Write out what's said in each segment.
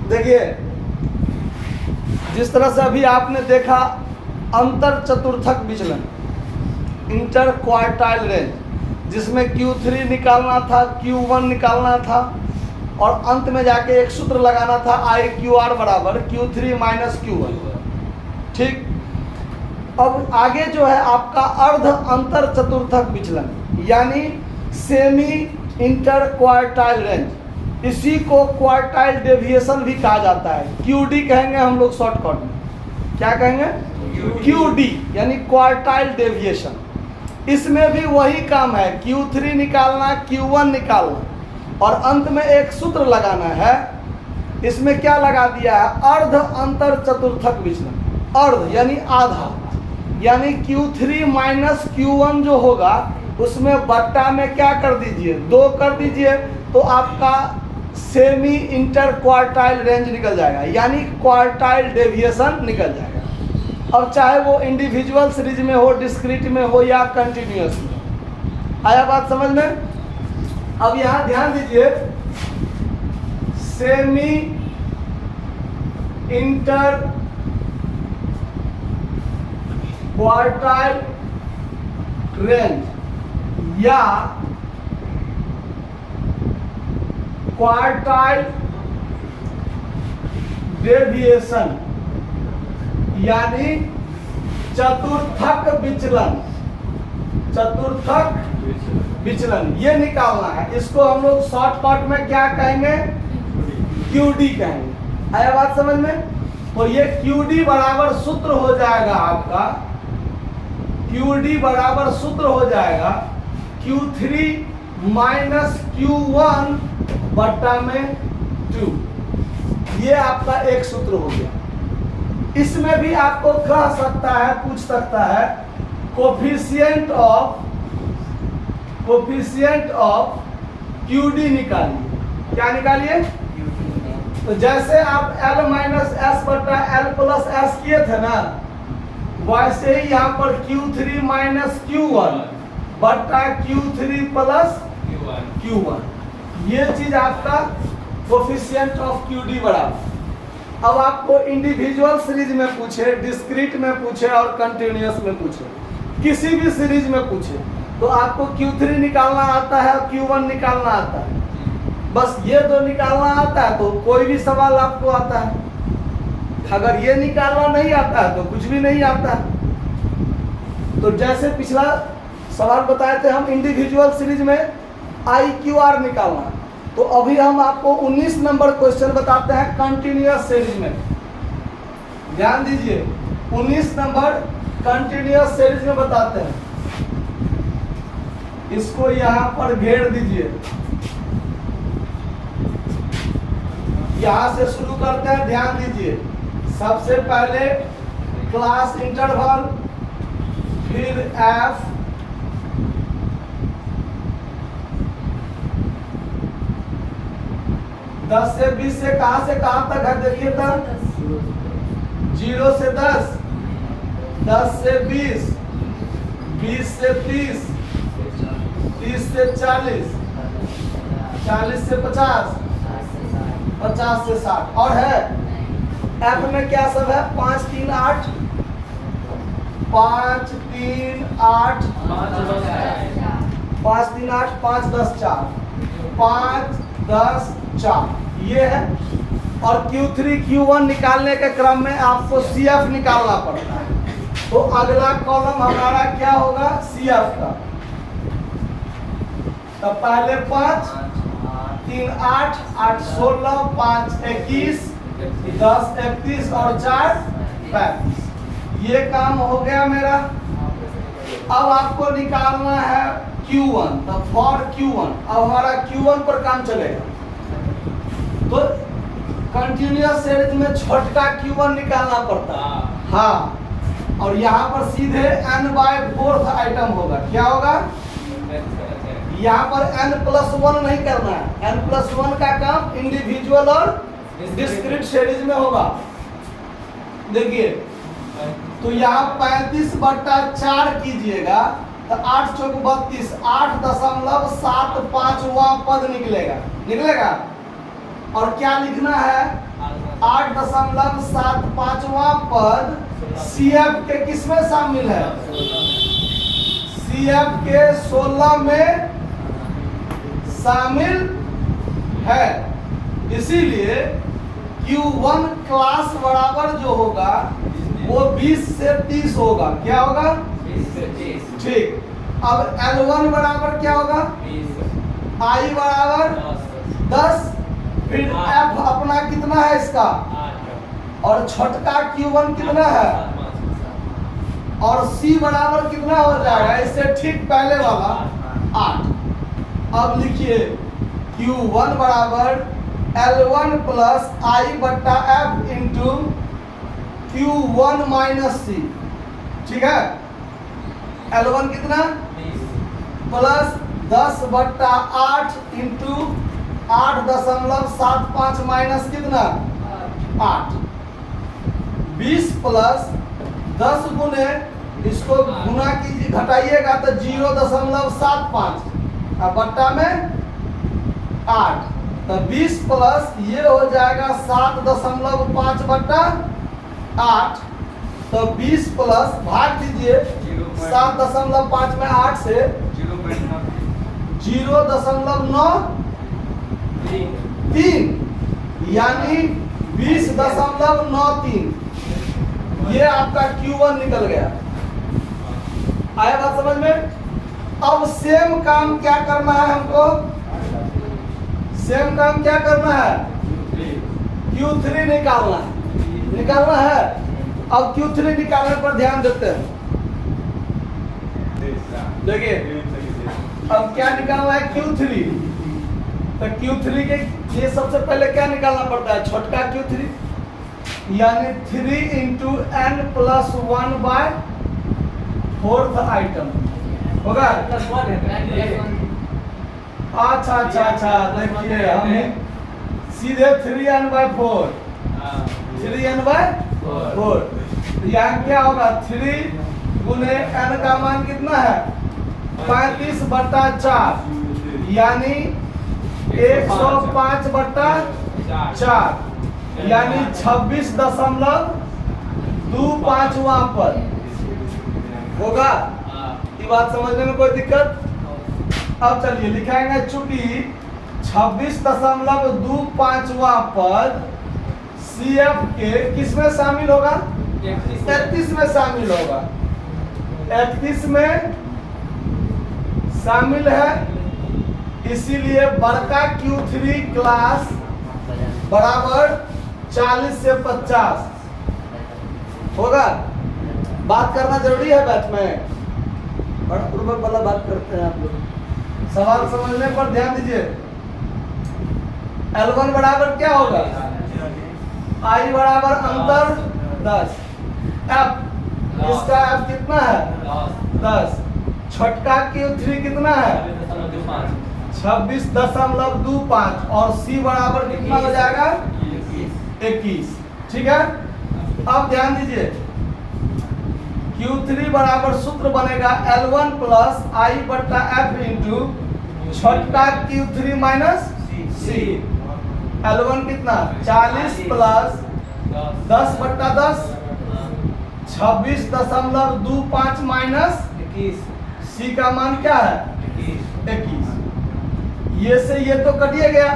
देखिए, जिस तरह से अभी आपने देखा अंतर चतुर्थक विचलन, इंटर क्वार्टाइल रेंज, जिसमें Q3 निकालना था, Q1 निकालना था और अंत में जाके एक सूत्र लगाना था IQR बराबर Q3 माइनस Q1। ठीक, अब आगे जो है आपका अर्ध अंतर चतुर्थक विचलन यानी सेमी इंटर क्वार्टाइल रेंज, इसी को क्वार्टाइल डेविएशन भी कहा जाता है। QD कहेंगे हम लोग शॉर्टकट में, क्या कहेंगे? QD यानी क्वार्टाइल डेविएशन। इसमें भी वही काम है, Q3 निकालना, Q1 निकालना और अंत में एक सूत्र लगाना है। इसमें क्या लगा दिया है? अर्ध अंतर चतुर्थक विचलन। अर्ध यानी आधा, यानी Q3 माइनस Q1 जो होगा उसमें बट्टा में क्या कर दीजिए? 2 कर दीजिए, तो आपका सेमी इंटर क्वार्टाइल रेंज निकल जाएगा, यानी क्वार्टाइल डेविएशन निकल जाएगा। अब चाहे वो इंडिविजुअल सीरीज में हो, डिस्क्रीट में हो या कंटिन्यूअस में। आया बात समझ में? अब यहां ध्यान दीजिए, सेमी इंटर क्वार्टाइल रेंज या क्वार्टाइल डेविएशन यानी चतुर्थक विचलन, चतुर्थक विचलन ये निकालना है। इसको हम लोग शॉर्टकट में क्या कहेंगे? QD कहेंगे। आया बात समझ में? तो ये QD बराबर सूत्र हो जाएगा आपका, QD बराबर सूत्र हो जाएगा Q3 माइनस Q1 बट्टा में 2। ये आपका एक सूत्र हो गया। इसमें भी आपको कह सकता है, पूछ सकता है, कोफिशिएंट ऑफ QD निकालिए। क्या निकालिए? तो जैसे आप L माइनस एस बट्टा L प्लस एस किए थे ना, वैसे ही यहाँ पर Q3 माइनस Q1 बट्टा Q3 प्लस Q1, ये चीज आपका कोफिशिएंट ऑफ QD बराबर। अब आपको इंडिविजुअल सीरीज में पूछे, डिस्क्रीट में पूछे और कंटिन्यूअस में पूछे, किसी भी सीरीज में पूछे, तो आपको Q3 निकालना आता है और Q1 निकालना आता है। बस ये दो निकालना आता है तो कोई भी सवाल आपको आता है। अगर ये निकालना नहीं आता है तो कुछ भी नहीं आता है। तो जैसे पिछला सवाल बताए थे हम, इंडिविजुअल सीरीज में IQR निकालना, तो अभी हम आपको 19 नंबर क्वेश्चन बताते हैं कंटिन्यूअस सीरीज में। ध्यान दीजिए, 19 नंबर कंटिन्यूअस सीरीज में बताते हैं। इसको यहां पर घेर दीजिए। यहां से शुरू करते हैं, ध्यान दीजिए। सबसे पहले क्लास इंटरवल, फिर F, दस से 20 से कहां तक है? देखिए तक 0 से 10, 10 से 20, 20 से 30, 30 से 40, 40 से 50, 50 से 60 और है। F में क्या सब है? 5 3 8, 5 3 8, 5 3 8, 5 10 4, 5 10 4 ये है। और Q3 Q1 निकालने के क्रम में आपको CF निकालना पड़ता है। तो अगला कॉलम हमारा क्या होगा? CF का। तो पहले 5 3 8, 8 16, 5 21, 10 31 और 4 35। ये काम हो गया मेरा। अब आपको निकालना है Q1, तो फॉर Q1 अब हमारा Q1 पर काम चलेगा। तो कंटिन्यूअस सीरीज में छोटका Q1 निकालना पड़ता है। हाँ, और यहाँ पर सीधे n/4 आइटम होगा। क्या होगा? यहाँ पर n+1 नहीं करना है। n+1 का काम इंडिविजुअल और डिस्क्रीट सीरीज में होगा। देखिए, तो यहाँ 35/4 कीजिएगा तो 8 चौक 32, 8.75वां पद निकलेगा। निकलेगा और क्या लिखना है 8.75वां पद CF के किसमें शामिल है? CF के 16 में शामिल है। इसीलिए Q1 क्लास बराबर जो होगा वो 20 से 30 होगा। क्या होगा? 20 से 30। ठीक। अब L1 बराबर क्या होगा? 20। I बराबर 10। फिर F अपना कितना है इसका? 8। और छोटका Q1 कितना है? और C बराबर कितना हो जाएगा? इससे ठीक पहले वाला 8। अब लिखिए Q1 बराबर L1 प्लस I बट्टा F into Q1 minus C। ठीक है। L1 कितना? 20। प्लस 10 बट्टा 8 इंटू 8.75 माइनस कितना? 8। 20 प्लस 10 गुने इसको गुना कीजिए, घटाइएगा तो 0.75 और बट्टा में 8। तो 20 प्लस ये हो जाएगा 7.5 बट्टा 8। तो 20 प्लस भाग दीजिए 7.5 में 8 से 0.93 यानी 20.93। ये आपका Q1 निकल गया। आया बात समझ में? अब सेम काम क्या करना है हमको? सेम काम क्या करना है? Q3 निकालना है। निकालना है। अब Q3 निकालने पर ध्यान देते हैं। देखिए अब क्या निकालना है? Q3। तो Q3 के लिए सबसे पहले क्या निकालना पड़ता है? छोटका Q3 यानी 3 into n plus 1 by 4th item होगा। अच्छा देखिए हम सीधे 3n/4 3n/4। यहाँ क्या होगा? 3 गुने n का मान कितना है? 35/4 यानी 105/4 यानी 26.25वां पद होगा। ये बात समझने में कोई दिक्कत? अब चलिए लिखाएंगे, चूंकि 26.25वां पद CF के किस में शामिल होगा? 33 में शामिल होगा। 33 में शामिल है, इसीलिए बड़का Q3 क्लास बराबर 40 से 50 होगा। बात करना जरूरी है बैच में, बड़ा पूर्वक वाला बात करते हैं आप लोग। सवाल समझने पर ध्यान दीजिए। L1 बराबर क्या होगा? I बराबर अंतर 10। F इसका F कितना है? 10। छोटका Q3 कितना है? 26.25 और C बराबर कितना हो जाएगा? 21। ठीक है। अब ध्यान दीजिए Q3 बराबर सूत्र बनेगा L1 प्लस I बट्टा F इंटू छोटका Q3 माइनस C। L1 कितना? 40 प्लस 10 बट्टा 10 26.25 माइनस 21। C का मान क्या है? 21। ये से ये तो कटिए गया,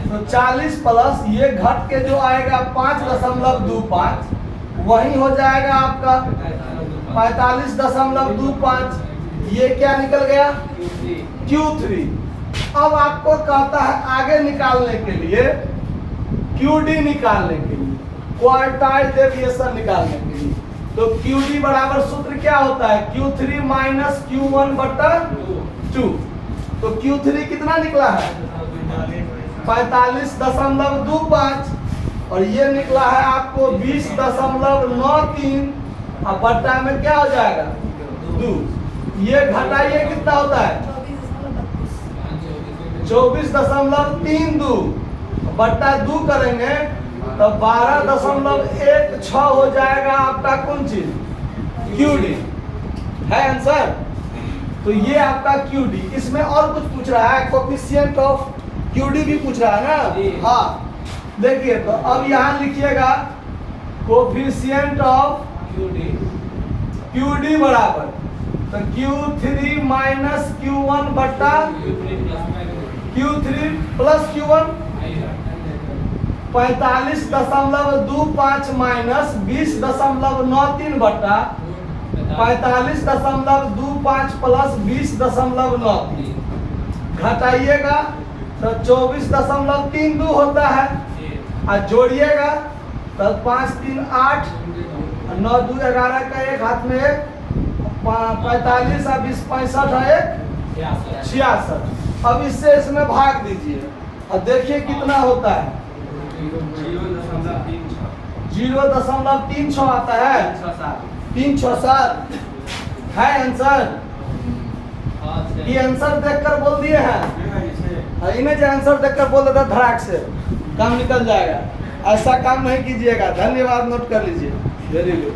तो 40 प्लस ये घट के जो आएगा 5.25 वही हो जाएगा आपका 45.25। ये क्या निकल गया? Q3। अब आपको कहता है आगे निकालने के लिए QD निकालने के लिए, क्वार्टाइल डेविएशन निकालने के लिए। तो QD बराबर सूत्र क्या होता है? Q3 minus Q1/2। तो Q3 कितना निकला है? 45.25 और ये निकला है आपको 20.93 और बट्टा में क्या हो जाएगा? 2। ये घटाइए कितना होता है? 24.32 बट्टा 2 करेंगे तो 12.16 हो जाएगा आपका कौन चीज? QD है आंसर। तो ये आपका QD। इसमें और कुछ पूछ रहा है, कोफिशिएंट ऑफ QD भी पूछ रहा है जी। ना। हाँ देखिए, तो अब यहाँ लिखिएगा कोफिशिएंट ऑफ QD QD बराबर, तो Q3 माइनस Q1 बट्टा Q3 प्लस Q1, 45.25 माइनस 20.93 बट्टा 45.25 प्लस 20.93, घटाइएगा तो 24.32 होता है, और जोड़िएगा तो 5 3 8 9 2 11 का एक हाथ में एक, 45 और 20 65 है एक 66। अब इससे इसमें भाग दीजिए और देखिए कितना होता है। 0.36 आता है, 367 है आंसर। ये आंसर देखकर बोल दिए हैं, इन्हें जो आंसर देखकर बोल देता धड़ाक से काम निकल जाएगा। ऐसा काम नहीं कीजिएगा। धन्यवाद, नोट कर लीजिए। Very good.